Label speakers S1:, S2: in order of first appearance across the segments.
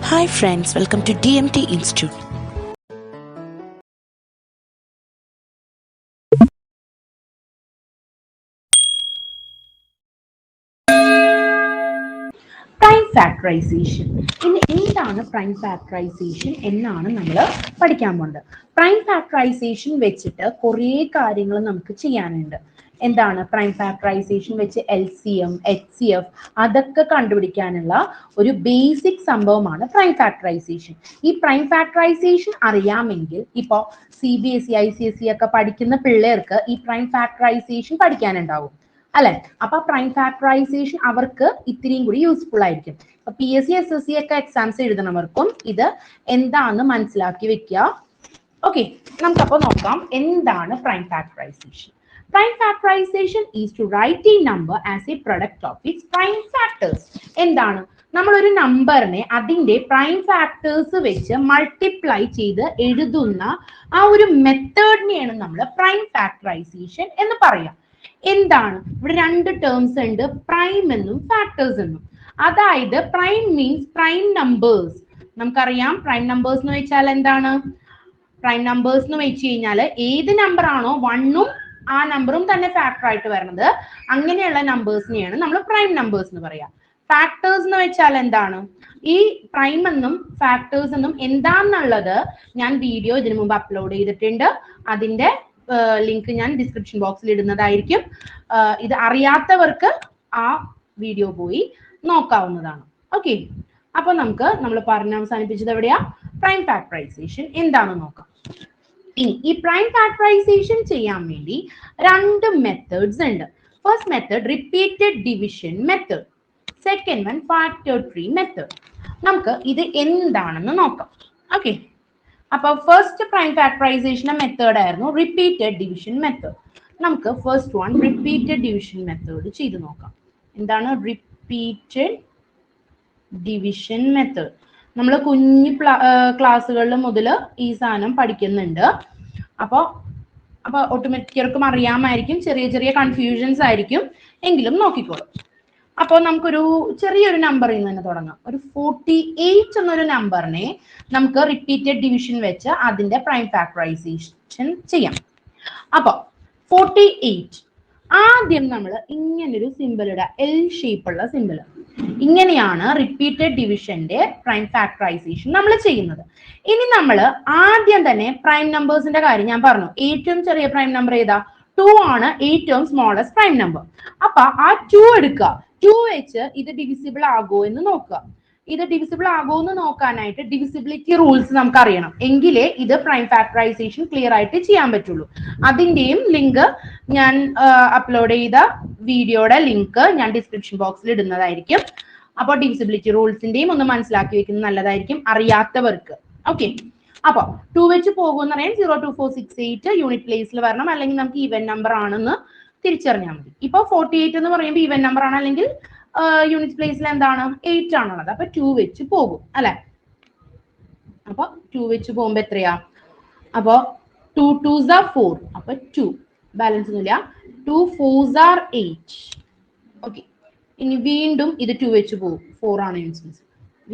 S1: Hi friends, welcome to DMT Institute.
S2: Prime factorization. എന്താണ് prime factorisation എന്നാണ് നമ്മൾ പഠിക്കാൻ പോകുന്നത്. പ്രൈം ഫാക്ടറൈസേഷൻ വെച്ചിട്ട് കുറേ കാര്യങ്ങൾ നമുക്ക് ചെയ്യാനുണ്ട്. എന്താണ് പ്രൈം ഫാക്ടറൈസേഷൻ വെച്ച് LCM, HCF അതൊക്കെ കണ്ടുപിടിക്കാനുള്ള ഒരു ബേസിക് സംഭവമാണ് പ്രൈം ഫാക്ടറൈസേഷൻ. ഈ പ്രൈം ഫാക്ടറൈസേഷൻ അറിയാമെങ്കിൽ ഇപ്പോൾ CBSE, ICSE ഒക്കെ പഠിക്കുന്ന പിള്ളേർക്ക് ഈ പ്രൈം ഫാക്ടറൈസേഷൻ പഠിക്കാനുണ്ടാവും അല്ലെ. അപ്പൊ പ്രൈം ഫാക്ടറൈസേഷൻ അവർക്ക് ഇത്തിരിയും കൂടി യൂസ്ഫുൾ ആയിരിക്കും. PSC, SSC ഒക്കെ എക്സാംസ് എഴുതുന്നവർക്കും ഇത് എന്താണെന്ന് മനസ്സിലാക്കി വെക്കുക. ഓക്കെ, നമുക്കപ്പോൾ നോക്കാം എന്താണ് prime factorisation. Prime factorization is to write a number as a product of its prime factors. എന്താണ് നമ്മൾ ഒരു നമ്പറിനെ അതിന്റെ പ്രൈം ഫാക്ടേഴ്സ് വെച്ച് മൾട്ടിപ്ലൈ ചെയ്ത് എഴുതുന്ന ആ ഒരു മെത്തേഡിനെയാണ് നമ്മൾ പ്രൈം ഫാക്ടറൈസേഷൻ എന്ന് പറയാം. എന്താണ് ഇവിടെ രണ്ട് ടേംസ് ഉണ്ട്, പ്രൈം എന്നും ഫാക്ടേഴ്സ് എന്നും. അതായത് പ്രൈം മീൻസ് പ്രൈം നമ്പേഴ്സ്. നമുക്കറിയാം പ്രൈം നമ്പേഴ്സ് എന്ന് വെച്ചാൽ എന്താണ്. പ്രൈം നമ്പേഴ്സ് എന്ന് വെച്ച് കഴിഞ്ഞാൽ ഏത് നമ്പർ ആണോ വണ്ണും ആ നമ്പറും തന്നെ ഫാക്ടർ ആയിട്ട് വരുന്നത്, അങ്ങനെയുള്ള നമ്പേഴ്സിനെയാണ് നമ്മൾ പ്രൈം നമ്പേഴ്സ് എന്ന് പറയാം. ഫാക്ടേഴ്സ് എന്ന് വെച്ചാൽ എന്താണ്, ഈ പ്രൈം എന്നും ഫാക്ടേഴ്സ് എന്നും എന്താണെന്നുള്ളത് ഞാൻ വീഡിയോ ഇതിനു മുമ്പ് അപ്ലോഡ് ചെയ്തിട്ടുണ്ട്. അതിന്റെ ലിങ്ക് ഞാൻ ഡിസ്ക്രിപ്ഷൻ ബോക്സിൽ ഇടുന്നതായിരിക്കും. ഇത് അറിയാത്തവർക്ക് ആ വീഡിയോ പോയി നോക്കാവുന്നതാണ്. ഓക്കെ, അപ്പൊ നമ്മൾ പറഞ്ഞ് അവസാനിപ്പിച്ചത് എവിടെയാ, പ്രൈം ഫാക്ടറൈസേഷൻ എന്താണെന്ന് നോക്കാം. ഇനി ഈ പ്രൈം ഫാക്ടറൈസേഷൻ ചെയ്യാൻ വേണ്ടി രണ്ട് മെത്തേഡ്സ് ഉണ്ട്. First method repeated division method, second one factor tree method. നമുക്ക് ഇത് എന്താണെന്ന് നോക്കാം. ഓക്കെ, അപ്പൊ ഫസ്റ്റ് പ്രൈം ഫാക്ടറൈസേഷൻ മെത്തേഡ് ആയിരുന്നു റിപ്പീറ്റഡ് ഡിവിഷൻ മെത്തേഡ്. നമുക്ക് first one repeated division method ചെയ്ത് നോക്കാം. എന്താണ് റിപ്പീറ്റഡ് ഡിവിഷൻ മെത്തേഡ്? നമ്മൾ കുഞ്ഞു ക്ലാസ്സുകളിൽ മുതൽ ഈ സാധനം പഠിക്കുന്നുണ്ട്. അപ്പോൾ ഒട്ടുമിക്കർക്കും അറിയാമായിരിക്കും, ചെറിയ ചെറിയ കൺഫ്യൂഷൻസ് ആയിരിക്കും, എങ്കിലും നോക്കിക്കോളും. അപ്പോൾ നമുക്കൊരു ചെറിയൊരു നമ്പറിൽ നിന്ന് തന്നെ തുടങ്ങാം. ഒരു 48 എന്നൊരു നമ്പറിനെ നമുക്ക് റിപ്പീറ്റഡ് ഡിവിഷൻ വെച്ച് അതിന്റെ പ്രൈം ഫാക്ടറൈസേഷൻ ചെയ്യാം. അപ്പോൾ 48 ആദ്യം നമ്മൾ ഇങ്ങനൊരു സിമ്പിൾ ഇടുക, L ഷേപ്പുള്ള സിമ്പിൾ. ഇങ്ങനെയാണ് റിപ്പീറ്റഡ് ഡിവിഷന്റെ പ്രൈം ഫാക്ടറൈസേഷൻ നമ്മൾ ചെയ്യുന്നത്. ഇനി നമ്മൾ ആദ്യം തന്നെ പ്രൈം നമ്പേഴ്സിന്റെ കാര്യം ഞാൻ പറഞ്ഞു. ഏറ്റവും ചെറിയ പ്രൈം നമ്പർ ഏതാ? 2 ആണ് ഏറ്റവും സ്മോളസ്റ്റ് പ്രൈം നമ്പർ. അപ്പൊ ആ 2 എടുക്കുക. 2 വെച്ച് ഇത് ഡിവിസിബിൾ ആകുമോ എന്ന് നോക്കുക. ഇത് ഡിവിസിബിൾ ആകുമോ എന്ന് നോക്കാനായിട്ട് ഡിവിസിബിലിറ്റി റൂൾസ് നമുക്ക് അറിയണം, എങ്കിലേ ഇത് പ്രൈം ഫാക്ടറൈസേഷൻ ക്ലിയർ ആയിട്ട് ചെയ്യാൻ പറ്റുള്ളൂ. അതിന്റെയും ലിങ്ക് ഞാൻ അപ്ലോഡ് ചെയ്ത വീഡിയോയുടെ ലിങ്ക് ഞാൻ ഡിസ്ക്രിപ്ഷൻ ബോക്സിൽ ഇടുന്നതായിരിക്കും. അപ്പോൾ ഡിവിസിബിലിറ്റി റൂൾസിന്റെയും ഒന്ന് മനസ്സിലാക്കി വെക്കുന്നത് നല്ലതായിരിക്കും അറിയാത്തവർക്ക്. ഓക്കെ, അപ്പൊ 2 വെച്ച് പോകുമെന്ന് പറയാൻ 0, 2, 4, 6, 8 യൂണിറ്റ് പ്ലേസിൽ വരണം, അല്ലെങ്കിൽ നമുക്ക് ഈവൻ നമ്പർ ആണെന്ന് തിരിച്ചറിഞ്ഞാൽ മതി. ഇപ്പൊ 48 എന്ന് പറയുമ്പോൾ ഈവൻ നമ്പർ ആണ്, അല്ലെങ്കിൽ യൂണിറ്റ് പ്ലേസിൽ എന്താണ് 8 ആണുള്ളത്. അപ്പൊ 2 വെച്ച് പോകും അല്ലെ. അപ്പൊ 2 വെച്ച് പോകുമ്പോ എത്രയാ? അപ്പൊ 2 2s are 4, അപ്പൊ 2 ബാലൻസ് ഒന്നുമില്ല. 2 4s are 8. ഓക്കെ, ഇനി വീണ്ടും ഇത് 2 വെച്ച് പോകും. 4 ആണ് യൂണിറ്റ് പ്ലേസ്.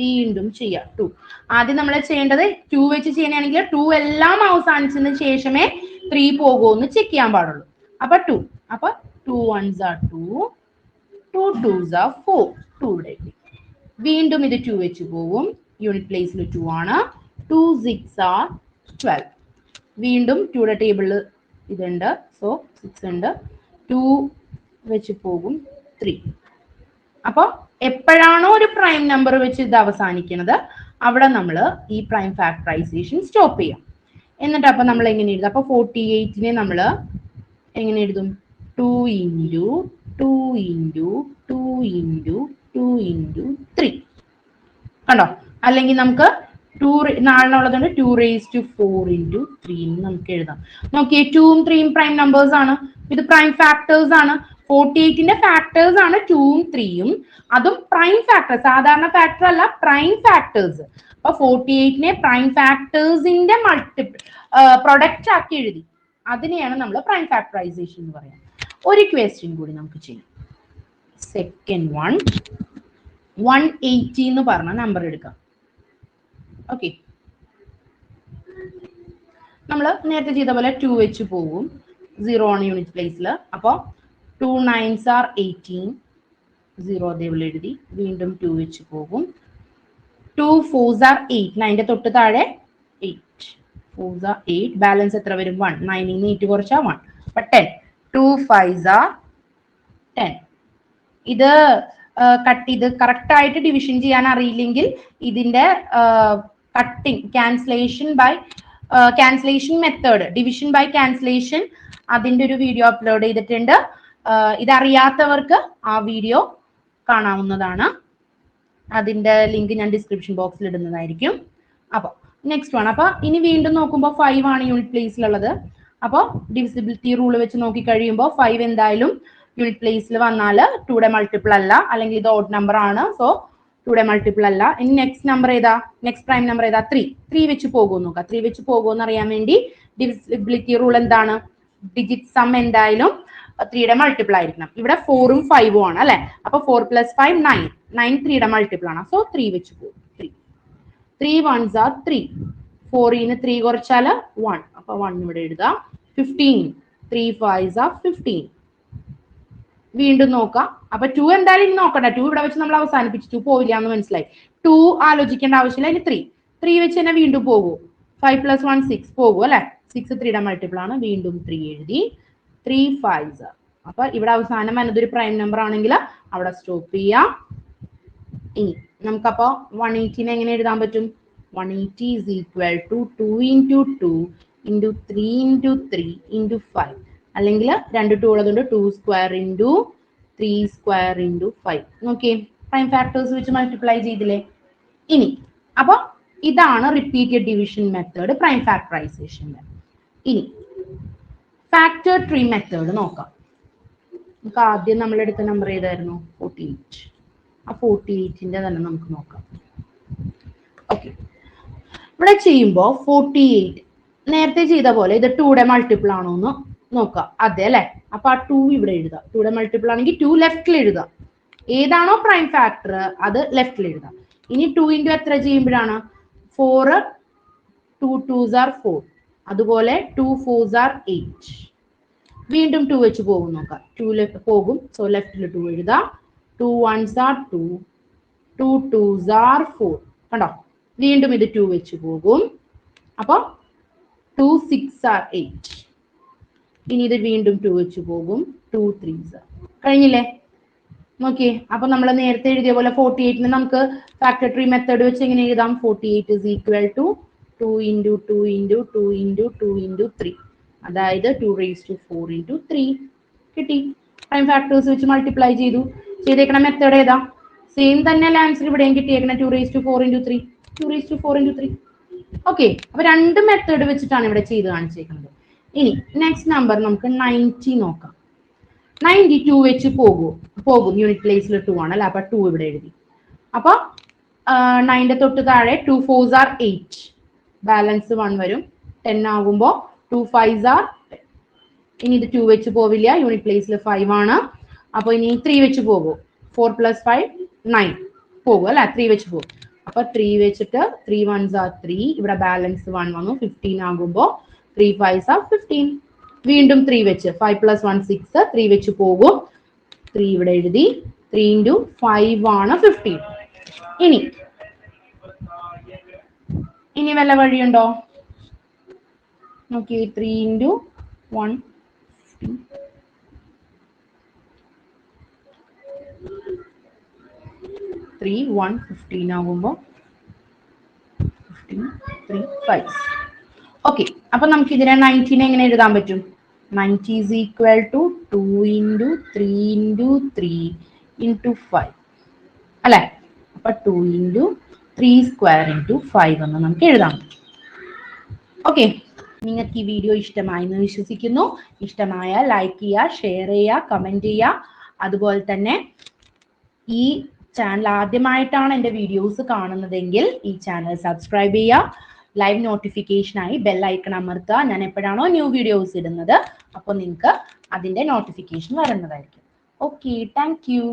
S2: വീണ്ടും ചെയ്യാം 2. ആദ്യം നമ്മൾ ചെയ്യേണ്ടത് 2 വെച്ച് ചെയ്യണമെങ്കിൽ 2 എല്ലാം അവസാനിച്ചതിന് ശേഷമേ 3 പോകുമെന്ന് ചെക്ക് ചെയ്യാൻ പാടുള്ളൂ. അപ്പൊ 2, അപ്പൊ 2 1s are 2, 2 2s are 4, 2 ഇവിടെ. വീണ്ടും ഇത് 2 വെച്ച് പോകും, യൂണിറ്റ് പ്ലേസിൽ 2 ആണ്. 2 6 are 12. വീണ്ടും 2യുടെ ടേബിളിൽ ഇതുണ്ട്, സോ 6 ഉണ്ട്. 2 വെച്ച് പോകും 3. അപ്പൊ എപ്പോഴാണോ ഒരു പ്രൈം നമ്പർ വെച്ച് ഇത് അവസാനിക്കുന്നത് അവിടെ നമ്മൾ ഈ പ്രൈം ഫാക്ടറൈസേഷൻ സ്റ്റോപ്പ് ചെയ്യാം. എന്നിട്ട് അപ്പൊ നമ്മൾ എങ്ങനെ എഴുതും? അപ്പൊ 48നെ നമ്മൾ എങ്ങനെ എഴുതും? 2 into 2 into 2 into 2 into 3 കണ്ടോ? അല്ലെങ്കിൽ നമുക്ക് 4 ഉള്ളതുകൊണ്ട് 2 raised to 4 into 3 നമുക്ക് എഴുതാം. നോക്കിയേ, 2ഉം 3ഉം പ്രൈം നമ്പേഴ്സ് ആണ്, ഇത് പ്രൈം ഫാക്ടേഴ്സ് ആണ്. 48ന്റെ ഫാക്ടേഴ്സ് ആണ് 2ഉം 3ഉം, അതും പ്രൈം ഫാക്ടർ, സാധാരണ ഫാക്ടർ അല്ല, പ്രൈം ഫാക്ടേഴ്സ്. അപ്പൊ 48നെ പ്രൈം ഫാക്ടേഴ്സിന്റെ പ്രൊഡക്റ്റ് ആക്കി എഴുതി, അതിനെയാണ് നമ്മൾ പ്രൈം ഫാക്ടറൈസേഷൻ എന്ന് പറയാം. ഒരു ക്വസ്റ്റ്യൻ കൂടി നമുക്ക് ചെയ്യാം. സെക്കൻഡ് വൺ 180 എന്ന് പറഞ്ഞ നമ്പർ എടുക്കാം. ഓക്കെ, നമ്മൾ നേരത്തെ ചെയ്ത പോലെ 2 വെച്ച് പോകും, 0 ആണ് യൂണിറ്റ് പ്ലേസിൽ. അപ്പോൾ 2 9s are 18, 0 അതേപോലെ എഴുതി. വീണ്ടും 2 വെച്ച് പോകും. 2 4s are 8, 9ന്റെ തൊട്ട് താഴെ 8, 4s are 8, ബാലൻസ് എത്ര വരും? 1. 9ൽ നിന്ന് 8 കുറച്ചാൽ 1, അപ്പൊ 10. 2 5s are 10. ഇത് കട്ട് ചെയ്ത് കറക്റ്റ് ആയിട്ട് ഡിവിഷൻ ചെയ്യാൻ അറിയില്ലെങ്കിൽ ഇതിന്റെ cutting cancellation method, division by cancellation, അതിന്റെ ഒരു വീഡിയോ അപ്ലോഡ് ചെയ്തിട്ടുണ്ട്. ഇതറിയാത്തവർക്ക് ആ വീഡിയോ കാണാവുന്നതാണ്. അതിന്റെ ലിങ്ക് ഞാൻ ഡിസ്ക്രിപ്ഷൻ ബോക്സിൽ ഇടുന്നതായിരിക്കും. അപ്പോൾ നെക്സ്റ്റ് വൺ. അപ്പൊ ഇനി വീണ്ടും നോക്കുമ്പോൾ 5 ആണ് യൂണിറ്റ് പ്ലേസിലുള്ളത്. അപ്പോൾ ഡിവിസിബിലിറ്റി റൂൾ വെച്ച് നോക്കി കഴിയുമ്പോൾ 5 എന്തായാലും യൂണിറ്റ് പ്ലേസിൽ വന്നാൽ 2യുടെ മൾട്ടിപ്പിൾ അല്ല, അല്ലെങ്കിൽ ഇത് ഓഡ് നമ്പർ ആണ്. സോ 2യുടെ മൾട്ടിപ്പിൾ അല്ല. ഇനി നെക്സ്റ്റ് നമ്പർ ഏതാ? നെക്സ്റ്റ് പ്രൈം നമ്പർ ഏതാ? 3 വെച്ച് പോകുമെന്ന് നോക്കാം. 3 വെച്ച് പോകുമെന്ന് അറിയാൻ വേണ്ടി ഡിവിസിബിലിറ്റി റൂൾ എന്താണ്? ഡിജിറ്റ് സം എന്തായാലും 3യുടെ മൾട്ടിപ്പിൾ ആയിരിക്കണം. ഇവിടെ 4ഉം 5ഉം ആണ് അല്ലെ. അപ്പൊ 4 + 5 9, 9 3യുടെ മൾട്ടിപ്പിൾ ആണ്. സോ 3 വെച്ച് പോകും. 3 1s are 3, 4ൽ നിന്ന് 3 കുറച്ചാൽ 1, അപ്പൊ 1 ഇവിടെ എഴുതാം. 15, 3 5s are 15. വീണ്ടും നോക്കാം. അപ്പൊ 2 എന്തായാലും ഇനി നോക്കണ്ട, 2 ഇവിടെ വെച്ച് നമ്മൾ അവസാനിപ്പിച്ചു, 2 പോവില്ല എന്ന് മനസ്സിലായി. 2 ആലോചിക്കേണ്ട ആവശ്യമില്ല. ഇനി 3 വെച്ച് തന്നെ വീണ്ടും പോകൂ. 5 + 1 6 പോകും അല്ലെ. 6 3യുടെ മൾട്ടിപ്പിൾ ആണ്. വീണ്ടും 3 എഴുതി. 3 5s. അപ്പൊ ഇവിടെ അവസാനം വന്നതൊരു പ്രൈം നമ്പർ ആണെങ്കിൽ അവിടെ സ്റ്റോപ്പ് ചെയ്യാം. ഇനി നമുക്കപ്പോ 180 എങ്ങനെ എഴുതാൻ പറ്റും? 180 is equal to 2 × 2 × 3 × 3 × 5, അല്ലെങ്കിൽ 2 2 ഉള്ളതുകൊണ്ട് 2² × 3² × 5. നോക്കിയേ, പ്രൈം ഫാക്ടേഴ്സ് വെച്ച് മൾട്ടിപ്ലൈ ചെയ്തില്ലേ. ഇനി അപ്പൊ ഇതാണ് റിപ്പീറ്റഡ് ഡിവിഷൻ മെത്തേഡ്, പ്രൈം ഫാക്ടറൈസേഷന്റെ. ഇനി ഫാക്ടർ ട്രീ മെത്തേഡ് നോക്കാം. നമുക്ക് ആദ്യം നമ്മൾ എടുത്ത നമ്പർ ഏതായിരുന്നു? 48. ആ 48ന്റെ തന്നെ നമുക്ക് നോക്കാം. ഓക്കെ, ഇവിടെ ചെയ്യുമ്പോൾ 48 നേരത്തെ ചെയ്ത പോലെ ഇത് 2യുടെ മൾട്ടിപ്പിൾ ആണോ എന്ന് നോക്കാം. അതെ അല്ലെ. അപ്പൊ ആ 2 ഇവിടെ എഴുതാം. 2യുടെ മൾട്ടിപ്പിൾ ആണെങ്കിൽ 2 ലെഫ്റ്റിൽ എഴുതാം. ഏതാണോ പ്രൈം ഫാക്ടർ അത് ലെഫ്റ്റിൽ എഴുതാം. ഇനി 2 × എത്ര ചെയ്യുമ്പോഴാണ്? 4, 2 2s are 4, അതുപോലെ 2 4s are 8. വീണ്ടും 2 വെച്ച് പോകും നോക്കാം. 2 ലെഫ്റ്റ് പോകും. സോ ലെഫ്റ്റിൽ 2 എഴുതാം. 2 1s are 2, 2 2s are 4. കണ്ടോ? വീണ്ടും ഇത് 2 വെച്ച് പോകും. അപ്പൊ 2 6s are 8. ഇനി ഇത് വീണ്ടും 2 വെച്ച് പോകും. 2 3s are. കഴിഞ്ഞില്ലേ? നോക്കിയേ. അപ്പൊ നമ്മൾ നേരത്തെ എഴുതിയ പോലെ 48ന് നമുക്ക് ഫാക്ടർ ട്രീ മെത്തേഡ് വെച്ച് എങ്ങനെ എഴുതാം? 48 is equal to 2 × 2 × 2 × 2 × 3, അതായത് 2⁴ × 3 കിട്ടി. പ്രൈം ഫാക്ടേഴ്സ് വെച്ച് മൾട്ടിപ്ലൈ ചെയ്തു. ചെയ്തേക്കണ മെത്തേഡ് ഏതാ? സെയിം തന്നെയല്ല ആൻസർ ഇവിടെയും കിട്ടിയേക്കണ. 2⁴ × 3, 2⁴ × 3. ഓക്കെ, അപ്പൊ രണ്ട് മെത്തേഡ് വെച്ചിട്ടാണ് ഇവിടെ ചെയ്ത് കാണിച്ചേക്കുന്നത്. ഇനി നെക്സ്റ്റ് നമ്പർ നമുക്ക് 90 നോക്കാം. 92 വെച്ച് പോകും. യൂണിറ്റ് പ്ലേസിൽ 2 ആണ് അല്ലെ. അപ്പൊ 2 ഇവിടെ എഴുതി. അപ്പൊ 9ന്റെ തൊട്ട് താഴെ 2 4s are 8, ബാലൻസ് 1 വരും. 10 ആകുമ്പോ 2 5s are 10. ഇനി ഇത് 2 വെച്ച് പോവില്ല, യൂണിറ്റ് പ്ലേസിൽ 5 ആണ്. അപ്പൊ ഇനി 3 വെച്ച് പോകും. 4 + 5 9 പോകും അല്ലെ. 3 വെച്ച് പോകും. അപ്പൊ 3 വെച്ചിട്ട് 3 1s are 3, ഇവിടെ ബാലൻസ് 1 വന്നു. 15 ആകുമ്പോ 3 5s are 15. വീണ്ടും 3 വെച്ച് 5 + 1 6, 3 വെച്ച് പോകും. 3 ഇവിടെ എഴുതി. 3 × 5 ആണ് 15. ഇനി വല്ല വഴിയുണ്ടോ നോക്കി? 3 × 1 3 1 15 ആകുമ്പോ 15 3 5. ഓക്കെ, അപ്പൊ നമുക്ക് ഇതിനെ 90നെ എങ്ങനെ എഴുതാൻ പറ്റും? 90 is equal to 2 × 3 × 3 × 5 അല്ലെ. അപ്പൊ 2 × 3² × 5 എന്ന് നമുക്ക് എഴുതാം. ഓക്കെ, നിങ്ങൾക്ക് ഈ വീഡിയോ ഇഷ്ടമായി എന്ന് വിശ്വസിക്കുന്നു. ഇഷ്ടമായാൽ ലൈക്ക് ചെയ്യുക, ഷെയർ ചെയ്യുക, കമന്റ് ചെയ്യുക. അതുപോലെ തന്നെ ഈ ചാനൽ ആദ്യമായിട്ടാണ് എൻ്റെ വീഡിയോസ് കാണുന്നതെങ്കിൽ ഈ ചാനൽ സബ്സ്ക്രൈബ് ചെയ്യുക. ലൈവ് നോട്ടിഫിക്കേഷനായി ബെൽ ഐക്കൺ അമർത്തുക. ഞാൻ എപ്പോഴാണോ ന്യൂ വീഡിയോസ് ഇടുന്നത് അപ്പോൾ നിങ്ങൾക്ക് അതിൻ്റെ നോട്ടിഫിക്കേഷൻ വരുന്നതായിരിക്കും. Okay, thank you.